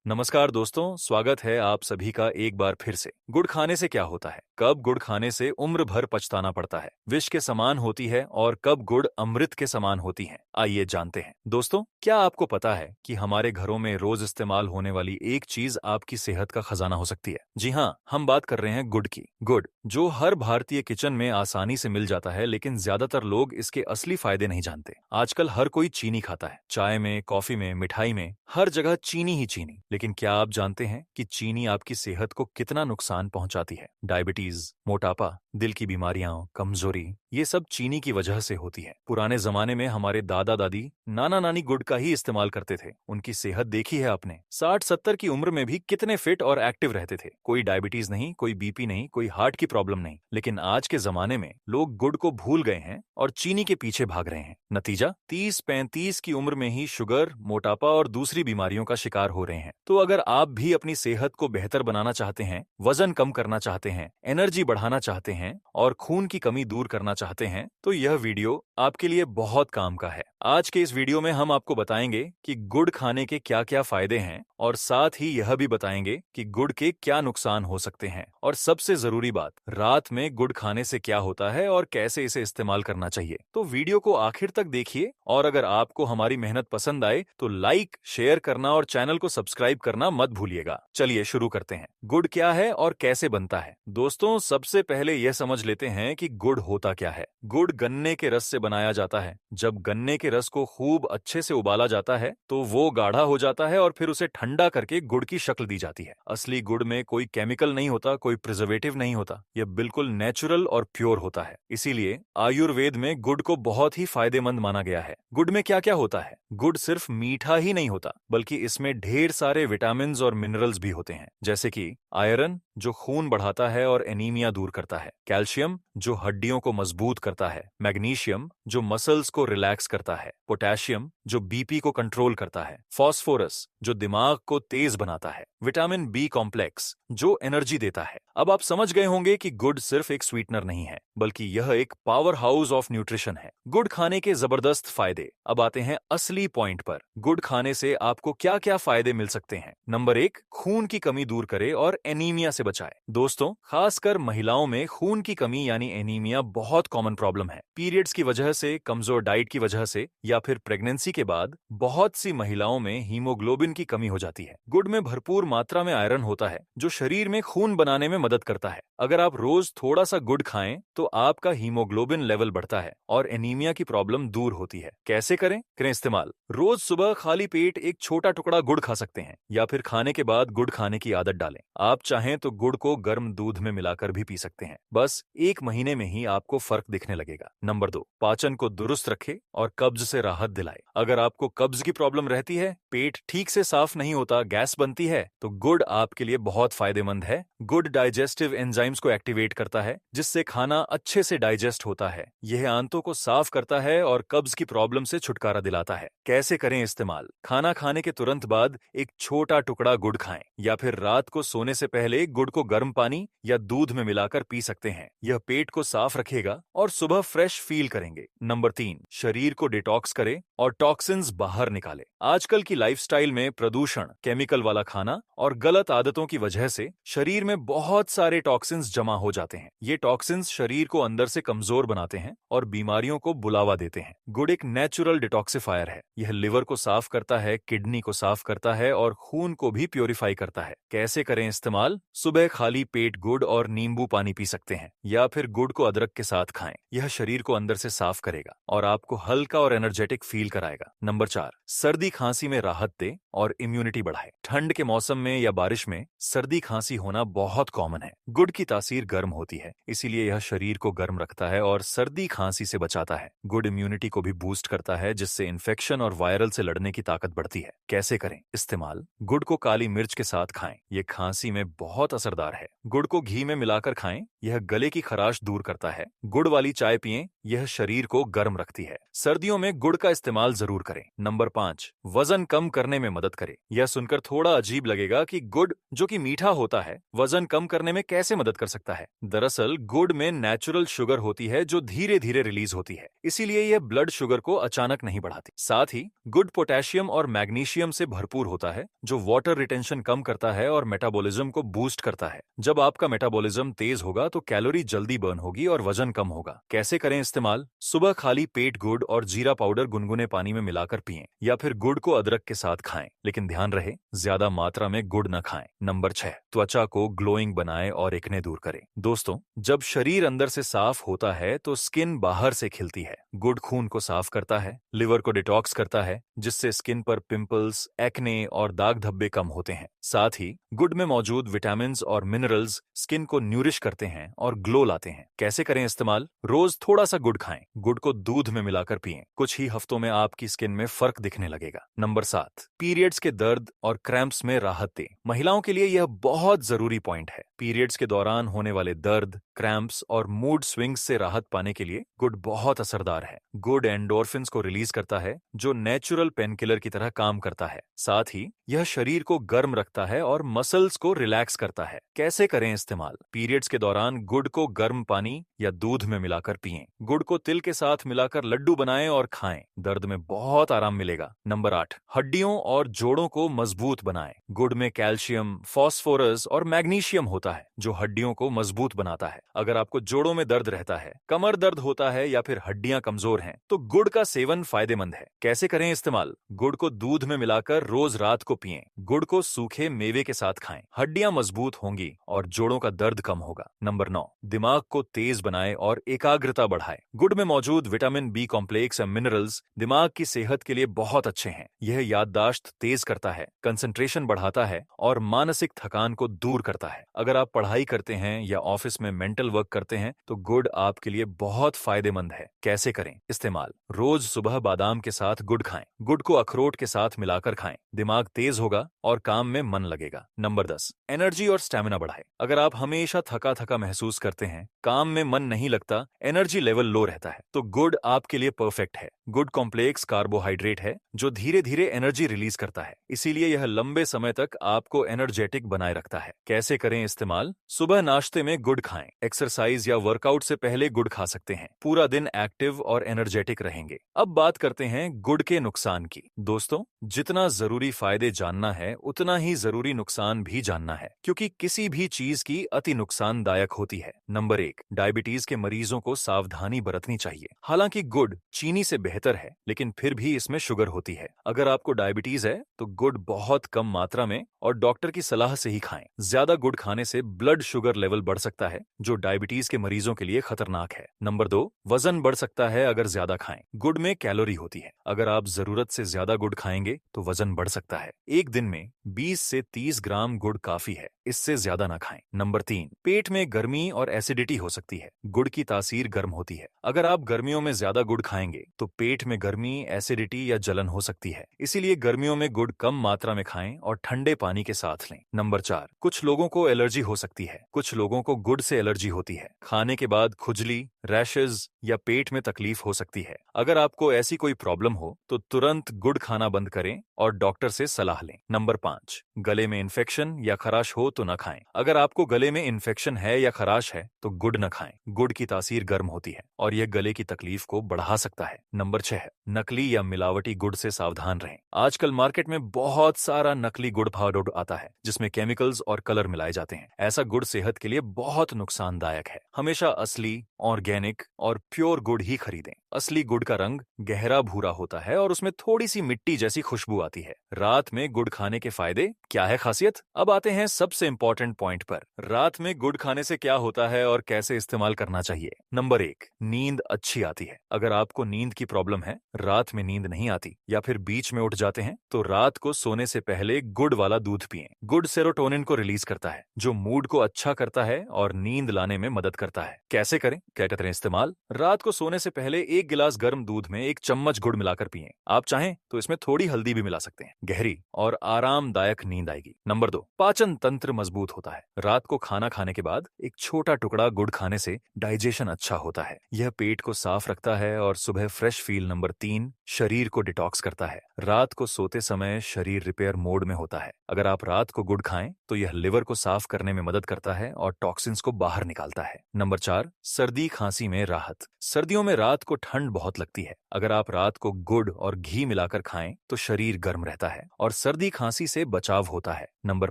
नमस्कार दोस्तों, स्वागत है आप सभी का एक बार फिर से। गुड़ खाने से क्या होता है? कब गुड़ खाने से उम्र भर पछताना पड़ता है, विष के समान होती है और कब गुड़ अमृत के समान होती है? आइए जानते हैं। दोस्तों, क्या आपको पता है कि हमारे घरों में रोज इस्तेमाल होने वाली एक चीज आपकी सेहत का खजाना हो सकती है? जी हाँ, हम बात कर रहे हैं गुड़ की। गुड़, जो हर भारतीय किचन में आसानी से मिल जाता है, लेकिन ज्यादातर लोग इसके असली फायदे नहीं जानते। आजकल हर कोई चीनी खाता है, चाय में, कॉफी में, मिठाई में, हर जगह चीनी ही चीनी। लेकिन क्या आप जानते हैं कि चीनी आपकी सेहत को कितना नुकसान पहुंचाती है? डायबिटीज, मोटापा, दिल की बीमारियां, कमजोरी, ये सब चीनी की वजह से होती है। पुराने जमाने में हमारे दादा दादी, नाना नानी गुड़ का ही इस्तेमाल करते थे। उनकी सेहत देखी है आपने, 60-70 की उम्र में भी कितने फिट और एक्टिव रहते थे। कोई डायबिटीज नहीं, कोई बीपी नहीं, कोई हार्ट की प्रॉब्लम नहीं। लेकिन आज के जमाने में लोग गुड़ को भूल गए हैं और चीनी के पीछे भाग रहे हैं। नतीजा, 30-35 की उम्र में ही शुगर, मोटापा और दूसरी बीमारियों का शिकार हो रहे हैं। तो अगर आप भी अपनी सेहत को बेहतर बनाना चाहते हैं, वजन कम करना चाहते हैं, एनर्जी बढ़ाना चाहते हैं और खून की कमी दूर करना चाहते हैं, तो यह वीडियो आपके लिए बहुत काम का है। आज के इस वीडियो में हम आपको बताएंगे कि गुड़ खाने के क्या क्या फायदे हैं और साथ ही यह भी बताएंगे कि गुड़ के क्या नुकसान हो सकते हैं। और सबसे जरूरी बात, रात में गुड़ खाने से क्या होता है और कैसे इसे इस्तेमाल करना चाहिए। तो वीडियो को आखिर तक देखिए और अगर आपको हमारी मेहनत पसंद आए तो लाइक, शेयर करना और चैनल को सब्सक्राइब करना मत भूलिएगा। चलिए शुरू करते हैं। गुड़ क्या है और कैसे बनता है? दोस्तों, सबसे पहले यह समझ लेते हैं कि गुड़ होता क्या है। गुड़ गन्ने के रस से बनाया जाता है। जब गन्ने के रस को खूब अच्छे से उबाला जाता है तो वो गाढ़ा हो जाता है और फिर उसे ठंडा करके गुड़ की शक्ल दी जाती है। असली गुड़ में कोई केमिकल नहीं होता, कोई प्रिजर्वेटिव नहीं होता। यह बिल्कुल नेचुरल और प्योर होता है। इसीलिए आयुर्वेद में गुड़ को बहुत ही फायदेमंद माना गया है। गुड़ में क्या क्या होता है? गुड़ सिर्फ मीठा ही नहीं होता, बल्कि इसमें ढेर सारे विटामिन्स और मिनरल्स भी होते हैं, जैसे कि आयरन, जो खून बढ़ाता है और एनीमिया दूर करता है, कैल्शियम, जो हड्डियों को मजबूत करता है, मैग्नीशियम, जो मसल्स को रिलैक्स करता है, पोटेशियम, जो बीपी को कंट्रोल करता है, फास्फोरस, जो दिमाग को तेज बनाता है, विटामिन बी कॉम्प्लेक्स, जो एनर्जी देता है। अब आप समझ गए होंगे कि गुड़ सिर्फ एक स्वीटनर नहीं है, बल्कि यह एक पावर हाउस ऑफ न्यूट्रिशन है। गुड़ खाने के जबरदस्त फायदे। अब आते हैं असली पॉइंट पर। गुड़ खाने से आपको क्या क्या फायदे मिल सकते हैं? नंबर 1, खून की कमी दूर करे और एनीमिया से बचाए। दोस्तों, खासकर महिलाओं में खून की कमी यानी एनीमिया बहुत कॉमन प्रॉब्लम है। पीरियड्स की वजह से, कमजोर डाइट की वजह से या फिर प्रेगनेंसी के बाद बहुत सी महिलाओं में हीमोग्लोबिन की कमी हो जाती है। गुड़ में भरपूर मात्रा में आयरन होता है, जो शरीर में खून बनाने में मदद करता है। अगर आप रोज थोड़ा सा गुड़ खाएं तो आपका हीमोग्लोबिन लेवल बढ़ता है और एनीमिया की प्रॉब्लम दूर होती है। कैसे करें इस्तेमाल? रोज सुबह खाली पेट एक छोटा टुकड़ा गुड़ खा सकते हैं या फिर खाने के बाद गुड़ खाने की आदत डालें। आप चाहें तो गुड़ को गर्म दूध में मिलाकर भी पी सकते हैं। बस 1 महीने में ही आपको फर्क दिखने लगेगा। नंबर 2, पाचन को दुरुस्त रखे और कब्ज से राहत दिलाए। अगर आपको कब्ज की प्रॉब्लम रहती है, पेट ठीक से साफ नहीं होता, गैस बनती है, तो गुड़ आपके लिए बहुत फायदेमंद है। गुड़ डाइजेस्टिव एंजाइम्स को एक्टिवेट करता है, जिससे खाना अच्छे से डाइजेस्ट होता है। यह आंतों को साफ करता है और कब्ज की प्रॉब्लम से छुटकारा दिलाता है। कैसे करें इस्तेमाल? खाना खाने के तुरंत बाद एक छोटा टुकड़ा गुड़ खाएं या फिर रात को सोने से पहले गुड़ को गर्म पानी या दूध में मिलाकर पी सकते हैं। यह पेट को साफ रखेगा और सुबह फ्रेश फील करेंगे। नंबर 3, शरीर को डिटॉक्स करे और टॉक्सिन्स बाहर निकाले। आजकल की लाइफस्टाइल में प्रदूषण, केमिकल वाला खाना और गलत आदतों की वजह से शरीर में बहुत सारे टॉक्सिन्स जमा हो जाते हैं। ये टॉक्सिन्स शरीर को अंदर से कमजोर बनाते हैं और बीमारियों को बुलावा देते हैं। गुड़ एक नेचुरल डिटॉक्सिफायर है। यह लिवर को साफ करता है, किडनी को साफ करता है और खून को भी प्योरीफाई करता है। कैसे करें इस्तेमाल? सुबह खाली पेट गुड़ और नींबू पानी पी सकते हैं या फिर गुड़ को अदरक के साथ खाएं। यह शरीर को अंदर से साफ करेगा और आपको हल्का और एनर्जेटिक फील कराएगा। नंबर 4, सर्दी खांसी में राहत दे और इम्यूनिटी बढ़ाए। ठंड के मौसम में या बारिश में सर्दी खांसी होना बहुत कॉमन है। गुड़ की तासीर गर्म होती है, इसीलिए यह शरीर को गर्म रखता है और सर्दी खांसी से बचाता है। गुड़ इम्यूनिटी को भी बूस्ट करता है, जिससे इन्फेक्शन और वायरल से लड़ने की ताकत बढ़ती है। कैसे करें इस्तेमाल? गुड़ को काली मिर्च के साथ खाएं, यह खांसी में बहुत असरदार है। गुड़ को घी में मिलाकर खाएं, यह गले की खराश दूर करता है। गुड़ गुड़ वाली चाय पिएं, यह शरीर को गर्म रखती है। सर्दियों में गुड़ का इस्तेमाल जरूर करें। नंबर 5, वजन कम करने में मदद करे। यह सुनकर थोड़ा अजीब लगेगा कि गुड़, जो कि मीठा होता है, वजन कम करने में कैसे मदद कर सकता है। दरअसल गुड़ में नेचुरल शुगर होती है जो धीरे धीरे रिलीज होती है, इसीलिए यह ब्लड शुगर को अचानक नहीं बढ़ाती। साथ ही गुड़ पोटेशियम और मैग्नीशियम से भरपूर होता है, जो वाटर रिटेंशन कम करता है और मेटाबॉलिज्म को बूस्ट करता है। जब आपका मेटाबॉलिज्म तेज होगा तो कैलोरी जल्दी बर्न होगी और वजन कम होगा। कैसे करें इस्तेमाल? सुबह खाली पेट गुड़ और जीरा पाउडर गुनगुने पानी में मिलाकर पिएं, या फिर गुड़ को अदरक के साथ खाएं, लेकिन ध्यान रहे ज्यादा मात्रा में गुड़ न खाएं। नंबर 6, त्वचा को ग्लोइंग बनाए और एक्ने दूर करे। दोस्तों, जब शरीर अंदर से साफ होता है तो स्किन बाहर से खिलती है। गुड़ खून को साफ करता है, लिवर को डिटॉक्स करता है, जिससे स्किन पर पिंपल्स, एक्ने और दाग धब्बे कम होते हैं। साथ ही गुड़ में मौजूद विटामिन और मिनरल्स स्किन को न्यूरिश करते हैं और ग्लो लाते हैं। कैसे करें इस्तेमाल? रोज थोड़ा सा गुड़ खाएं, गुड़ को दूध में मिलाकर पिएं। कुछ ही हफ्तों में आपकी स्किन में फर्क दिखने लगेगा। नंबर 7, पीरियड्स के दर्द और क्रैम्प्स में राहत दें। महिलाओं के लिए यह बहुत जरूरी पॉइंट है। पीरियड्स के दौरान होने वाले दर्द, क्रैम्प्स और मूड स्विंग्स से राहत पाने के लिए गुड़ बहुत असरदार है। गुड़ एंडोर्फिन्स को रिलीज करता है, जो नेचुरल पेनकिलर की तरह काम करता है। साथ ही यह शरीर को गर्म रखता है और मसल्स को रिलैक्स करता है। कैसे करें इस्तेमाल? पीरियड्स के दौरान गुड़ को गर्म पानी या दूध में मिलाकर पिएं। गुड़ को तिल के साथ मिलाकर लड्डू बनाएं और खाएं, दर्द में बहुत आराम मिलेगा। नंबर 8, हड्डियों और जोड़ों को मजबूत बनाएं। गुड़ में कैल्शियम, फास्फोरस और मैग्नीशियम होता है, जो हड्डियों को मजबूत बनाता है। अगर आपको जोड़ों में दर्द रहता है, कमर दर्द होता है या फिर हड्डियां कमजोर हैं, तो गुड़ का सेवन फायदेमंद है। कैसे करें इस्तेमाल? गुड़ को दूध में मिलाकर रोज रात को पिएं। गुड़ को सूखे मेवे के साथ खाएं, हड्डियां मजबूत होंगी और जोड़ों का दर्द कम होगा। नंबर 9, दिमाग को तेज बनाए और एकाग्रता बढ़ाए। गुड़ में मौजूद विटामिन बी कॉम्प्लेक्स और मिनरल्स दिमाग की सेहत के लिए बहुत अच्छे हैं। यह याददाश्त तेज करता है, कंसंट्रेशन बढ़ाता है और मानसिक थकान को दूर करता है। अगर आप पढ़ाई करते हैं या ऑफिस में मेंटल वर्क करते हैं तो गुड़ आपके लिए बहुत फायदेमंद है। कैसे करें इस्तेमाल? रोज सुबह बादाम के साथ गुड़ खाएं। गुड़ को अखरोट के साथ मिलाकर खाएं, दिमाग तेज होगा और काम में मन लगेगा। नंबर 10, एनर्जी और स्टैमिना बढ़ाए। अगर आप हमेशा थका थका महसूस करते हैं, काम में मन नहीं लगता, एनर्जी लेवल लो रहता है, तो गुड़ आपके लिए परफेक्ट है। गुड़ कॉम्प्लेक्स कार्बोहाइड्रेट है जो धीरे धीरे एनर्जी रिलीज करता है, इसीलिए यह लंबे समय तक आपको एनर्जेटिक बनाए रखता है। कैसे करें इस्तेमाल? सुबह नाश्ते में गुड़ खाएं। एक्सरसाइज या वर्कआउट से पहले गुड़ खा सकते हैं, पूरा दिन एक्टिव और एनर्जेटिक रहेंगे। अब बात करते हैं गुड़ के नुकसान की। दोस्तों, जितना जरूरी फायदे जानना है उतना ही जरूरी नुकसान भी जानना है, क्योंकि किसी भी चीज की अति नुकसानदायक होती है। नंबर 1, डायबिटीज के मरीजों को सावधानी बरतनी चाहिए। हालांकि गुड़ चीनी से बेहतर है, लेकिन फिर भी इसमें शुगर होती है। अगर आपको डायबिटीज है तो गुड़ बहुत कम मात्रा में और डॉक्टर की सलाह से ही खाएं। ज्यादा गुड़ खाने से ब्लड शुगर लेवल बढ़ सकता है, जो डायबिटीज के मरीजों के लिए खतरनाक है। नंबर 2, वजन बढ़ सकता है अगर ज्यादा खाएं। गुड़ में कैलोरी होती है, अगर आप जरूरत से ज्यादा गुड़ खाएंगे तो वजन बढ़ सकता है। एक दिन में 20 से 30 ग्राम गुड़ काफी है, इससे ज्यादा ना खाएं। नंबर 3, पेट में गर्मी और एसिडिटी हो सकती है। गुड़ की तासीर गर्म होती है, अगर आप गर्मियों में ज्यादा गुड़ खाएंगे तो पेट में गर्मी, एसिडिटी या जलन हो सकती है, इसीलिए गर्मियों में गुड़ कम मात्रा में खाएं और ठंडे पानी के साथ लें। नंबर 4, कुछ लोगों को एलर्जी हो सकती है। कुछ लोगों को गुड़ से एलर्जी होती है, खाने के बाद खुजली, रैशेज या पेट में तकलीफ हो सकती है। अगर आपको ऐसी कोई प्रॉब्लम हो तो तुरंत गुड़ खाना बंद करें और डॉक्टर से सलाह लें। नंबर 5, गले में इन्फेक्शन या खराश हो तो न खाएं। अगर आपको गले में इन्फेक्शन है या खराश है तो गुड़ न खाएं। गुड़ की तासीर गर्म होती है और यह गले की तकलीफ को बढ़ा सकता है। नंबर 6, नकली या मिलावटी गुड़ से सावधान रहें। आजकल मार्केट में बहुत सारा नकली गुड़ पाउडर आता है, जिसमें केमिकल्स और कलर मिलाए जाते हैं। ऐसा गुड़ सेहत के लिए बहुत नुकसानदायक है। हमेशा असली, ऑर्गेनिक और प्योर गुड़ ही खरीदें। असली गुड़ का रंग गहरा भूरा होता है और उसमें थोड़ी सी मिट्टी जैसी खुशबू आती है। रात में गुड़ खाने के फायदे क्या है, खासियत? अब आते हैं सबसे इंपॉर्टेंट पॉइंट पर। रात में गुड़ खाने से क्या होता है और कैसे इस्तेमाल करना चाहिए। नंबर 1, नींद अच्छी आती है। अगर आपको नींद की प्रॉब्लम है, रात में नींद नहीं आती या फिर बीच में उठ जाते हैं, तो रात को सोने से पहले गुड़ वाला दूध पिएं। गुड़ सेरोटोनिन को रिलीज करता है, जो मूड को अच्छा करता है और नींद लाने में मदद करता है। कैसे करें? क्या कहते हैं इस्तेमाल? रात को सोने से पहले 1 गिलास गर्म दूध में 1 चम्मच गुड़ मिलाकर पिएं। आप चाहें तो इसमें थोड़ी हल्दी भी मिला सकते हैं। गहरी और आरामदायक नींद आएगी। नंबर 2, पाचन तंत्र मजबूत होता है। रात को खाना खाने के बाद एक छोटा टुकड़ा गुड़ खाने से डाइजेशन अच्छा होता है। यह पेट को साफ रखता है और सुबह फ्रेश फील। नंबर 3, शरीर को डिटॉक्स करता है। रात को सोते समय शरीर रिपेयर मोड में होता है। अगर आप रात को गुड़ खाएं तो यह लिवर को साफ करने में मदद करता है और टॉक्सिन्स को बाहर निकालता है। नंबर 4, सर्दी खांसी में राहत। सर्दियों में रात को ठंड बहुत लगती है। अगर आप रात को गुड़ और घी मिलाकर खाएं तो शरीर गर्म रहता है और सर्दी खांसी से बचाव होता है। नंबर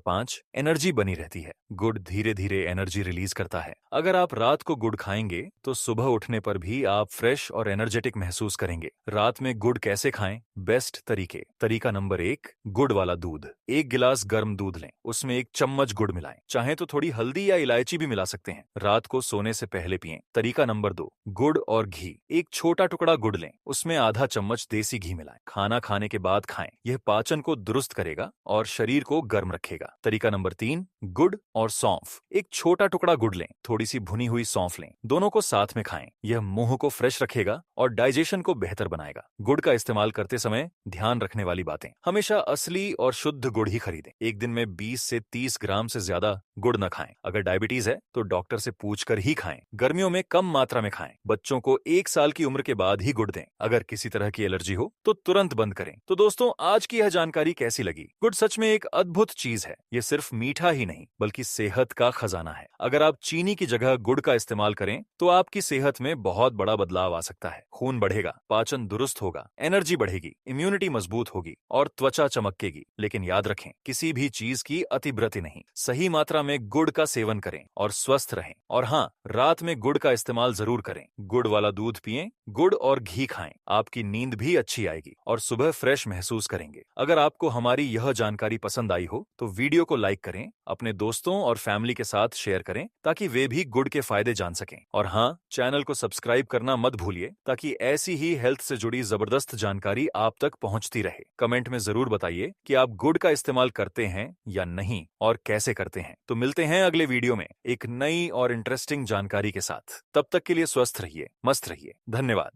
5, एनर्जी बनी रहती है। गुड़ धीरे धीरे एनर्जी रिलीज करता है। अगर आप रात को गुड़ खाएंगे तो सुबह उठने पर भी आप फ्रेश और एनर्जेटिक महसूस करेंगे। रात में गुड़ कैसे खाएं? बेस्ट तरीके। तरीका नंबर 1, गुड़ वाला दूध। 1 गिलास गर्म दूध लें, उसमें 1 चम्मच गुड़ मिलाएं। चाहे तो थोड़ी हल्दी या इलायची भी मिला सकते हैं। रात को सोने से पहले पिएं। तरीका नंबर 2, गुड़ और घी। 1 छोटा टुकड़ा गुड़ लें, उसमें आधा चम्मच देसी घी मिलाएं। खाना खाने के बाद खाएं। यह पाचन को दुरुस्त करेगा और शरीर को गर्म रखेगा। तरीका नंबर 3, गुड़ और सौंफ। 1 छोटा टुकड़ा गुड़ लें, थोड़ी सी भुनी हुई सौंफ लें। दोनों को साथ में खाएं। यह मुंह को फ्रेश रखेगा और डाइजेशन को बेहतर बनाएगा। गुड़ का इस्तेमाल करते समय ध्यान रखने वाली बातें। हमेशा असली और शुद्ध गुड़ ही खरीदें। एक दिन में 20 से 30 ग्राम से ज्यादा गुड़ न खाएं। अगर डायबिटीज है तो डॉक्टर से पूछकर ही खाएं। गर्मियों में कम मात्रा में खाएं। बच्चों को 1 साल की उम्र के बाद ही गुड़ दें। अगर किसी तरह की एलर्जी हो तो तुरंत बंद करें। तो दोस्तों, आज की यह जानकारी कैसी लगी? गुड़ सच में एक अद्भुत चीज है। ये सिर्फ मीठा ही नहीं बल्कि सेहत का खजाना है। अगर आप चीनी की जगह गुड़ का इस्तेमाल करें तो आपकी सेहत में बहुत बड़ा बदलाव आ सकता है। खून बढ़ेगा, पाचन दुरुस्त होगा, एनर्जी बढ़ेगी, इम्यूनिटी मजबूत होगी और त्वचा चमकेगी। लेकिन याद रखें, किसी भी चीज की अतिव्रति नहीं। सही मात्रा में गुड़ का सेवन करें और स्वस्थ रहें। और हाँ, रात में गुड़ का इस्तेमाल जरूर करें। गुड़ वाला दूध पिएं, गुड़ और घी खाएं। आपकी नींद भी अच्छी आएगी और सुबह फ्रेश महसूस करेंगे। अगर आपको हमारी यह जानकारी पसंद आई हो तो वीडियो को लाइक करें, अपने दोस्तों और फैमिली के साथ शेयर करें ताकि वे भी गुड़ के फायदे जान सकें। और हाँ, चैनल को सब्सक्राइब करना मत भूलिए ताकि ऐसी ही हेल्थ से जुड़ी जबरदस्त जानकारी आप तक पहुंचती रहे। कमेंट में जरूर बताइए कि आप गुड़ का इस्तेमाल करते हैं या नहीं और कैसे करते हैं। तो मिलते हैं अगले वीडियो में एक नई और इंटरेस्टिंग जानकारी के साथ। तब तक के लिए स्वस्थ रहिए, मस्त रहिए। धन्यवाद।